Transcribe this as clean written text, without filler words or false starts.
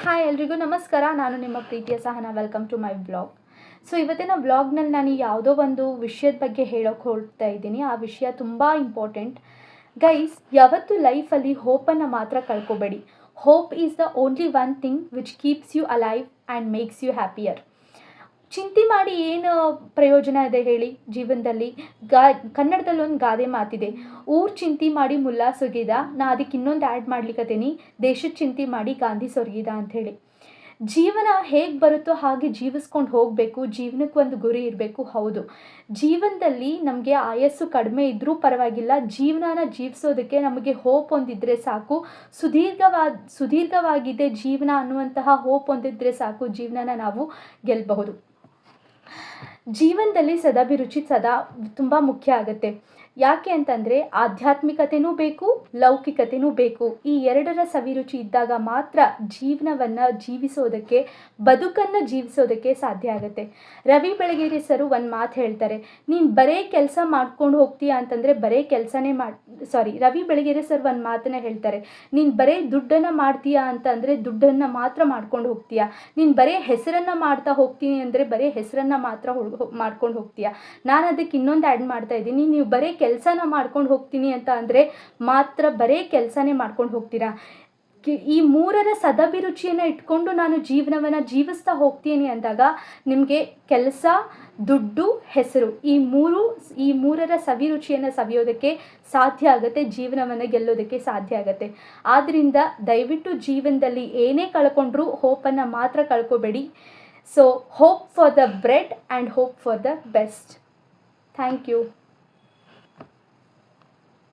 Hi ಎಲ್ರಿಗೂ ನಮಸ್ಕಾರ. ನಾನು ನಿಮ್ಮ ಪ್ರೀತಿಯ Sahana. Welcome to my blog. So ಇವತ್ತಿನ ಬ್ಲಾಗ್ನಲ್ಲಿ ನಾನು ಯಾವುದೋ ಒಂದು ವಿಷಯದ ಬಗ್ಗೆ ಹೇಳೋಕ್ಕೆ ಹೊರಡ್ತಾ ಇದ್ದೀನಿ. ಆ ವಿಷಯ ತುಂಬ ಇಂಪಾರ್ಟೆಂಟ್ ಗೈಸ್. ಯಾವತ್ತೂ ಲೈಫಲ್ಲಿ ಹೋಪನ್ನು ಮಾತ್ರ ಕಳ್ಕೊಬೇಡಿ. Hope is the only one thing which keeps you alive and makes you happier. ಚಿಂತೆ ಮಾಡಿ ಏನು ಪ್ರಯೋಜನ ಇದೆ ಹೇಳಿ ಜೀವನದಲ್ಲಿ. ಕನ್ನಡದಲ್ಲಿ ಒಂದು ಗಾದೆ ಮಾತಿದೆ, ಊರು ಚಿಂತೆ ಮಾಡಿ ಮುಲ್ಲಾ ಸುಗಿದ. ನಾ ಅದಕ್ಕೆ ಇನ್ನೊಂದು ಆ್ಯಡ್ ಮಾಡ್ಲಿಕ್ಕತ್ತೀನಿ, ದೇಶದ ಚಿಂತೆ ಮಾಡಿ ಗಾಂಧಿ ಸೊರಗಿದ ಅಂಥೇಳಿ. ಜೀವನ ಹೇಗೆ ಬರುತ್ತೋ ಹಾಗೆ ಜೀವಿಸ್ಕೊಂಡು ಹೋಗಬೇಕು. ಜೀವನಕ್ಕೆ ಒಂದು ಗುರಿ ಇರಬೇಕು. ಹೌದು, ಜೀವನದಲ್ಲಿ ನಮಗೆ ಆಯಸ್ಸು ಕಡಿಮೆ ಇದ್ದರೂ ಪರವಾಗಿಲ್ಲ, ಜೀವನನ ಜೀವಿಸೋದಕ್ಕೆ ನಮಗೆ ಹೋಪ್ ಒಂದಿದ್ರೆ ಸಾಕು. ಸುದೀರ್ಘವಾಗಿದೆ ಜೀವನ ಅನ್ನುವಂತಹ ಹೋಪ್ ಒಂದಿದ್ರೆ ಸಾಕು, ಜೀವನನ ನಾವು ಗೆಲ್ಲಬಹುದು. ಜೀವನದಲ್ಲಿ ಸದಾಭಿರುಚಿ ತುಂಬ ಮುಖ್ಯ ಆಗುತ್ತೆ. ಯಾಕೆ ಅಂತಂದರೆ ಆಧ್ಯಾತ್ಮಿಕತೆಯೂ ಬೇಕು, ಲೌಕಿಕತೆಯೂ ಬೇಕು. ಈ ಎರಡರ ಸವಿರುಚಿ ಇದ್ದಾಗ ಮಾತ್ರ ಜೀವನವನ್ನು ಜೀವಿಸೋದಕ್ಕೆ, ಬದುಕನ್ನು ಜೀವಿಸೋದಕ್ಕೆ ಸಾಧ್ಯ ಆಗುತ್ತೆ. ರವಿ ಬೆಳಗೆರೆ ಸರು ಒಂದು ಮಾತು ಹೇಳ್ತಾರೆ, ನೀನು ಬರೇ ಕೆಲಸ ಮಾಡ್ಕೊಂಡು ಹೋಗ್ತೀಯ ಅಂತಂದರೆ ಬರೇ ಕೆಲಸನೇ ರವಿ ಬೆಳಗೆರೆ ಸರ್ ಒಂದು ಮಾತನ್ನ ಹೇಳ್ತಾರೆ, ನೀನು ಬರೇ ದುಡ್ಡನ್ನು ಮಾಡ್ತೀಯಾ ಅಂತಂದರೆ ದುಡ್ಡನ್ನು ಮಾತ್ರ ಮಾಡ್ಕೊಂಡು ಹೋಗ್ತೀಯ. ನೀನು ಬರೇ ಹೆಸರನ್ನು ಮಾಡ್ತಾ ಹೋಗ್ತೀನಿ ಅಂದರೆ ಬರೇ ಹೆಸರನ್ನು ಮಾತ್ರ ಮಾಡ್ಕೊಂಡು ಹೋಗ್ತೀಯ. ನಾನು ಅದಕ್ಕೆ ಇನ್ನೊಂದು ಆ್ಯಡ್ ಮಾಡ್ತಾ ಇದ್ದೀನಿ, ನೀವು ಬರೇ ಕೆಲಸನ ಮಾಡ್ಕೊಂಡು ಹೋಗ್ತೀನಿ ಅಂತ ಅಂದರೆ ಮಾತ್ರ ಬರೇ ಕೆಲಸನೇ ಮಾಡ್ಕೊಂಡು ಹೋಗ್ತೀರಾ. ಈ ಮೂರರ ಸದಾಭಿರುಚಿಯನ್ನು ಇಟ್ಕೊಂಡು ನಾನು ಜೀವನವನ್ನು ಜೀವಿಸ್ತಾ ಹೋಗ್ತೀನಿ ಅಂದಾಗ ನಿಮಗೆ ಕೆಲಸ, ದುಡ್ಡು, ಹೆಸರು ಈ ಮೂರರ ಸವಿರುಚಿಯನ್ನು ಸವಿಯೋದಕ್ಕೆ ಸಾಧ್ಯ ಆಗುತ್ತೆ. ಜೀವನವನ್ನು ಗೆಲ್ಲೋದಕ್ಕೆ ಸಾಧ್ಯ ಆಗುತ್ತೆ. ಆದ್ದರಿಂದ ದಯವಿಟ್ಟು ಜೀವನದಲ್ಲಿ ಏನೇ ಕಳ್ಕೊಂಡ್ರೂ ಹೋಪನ್ನು ಮಾತ್ರ ಕಳ್ಕೊಬೇಡಿ. So hope for the bread and hope for the best. Thank you.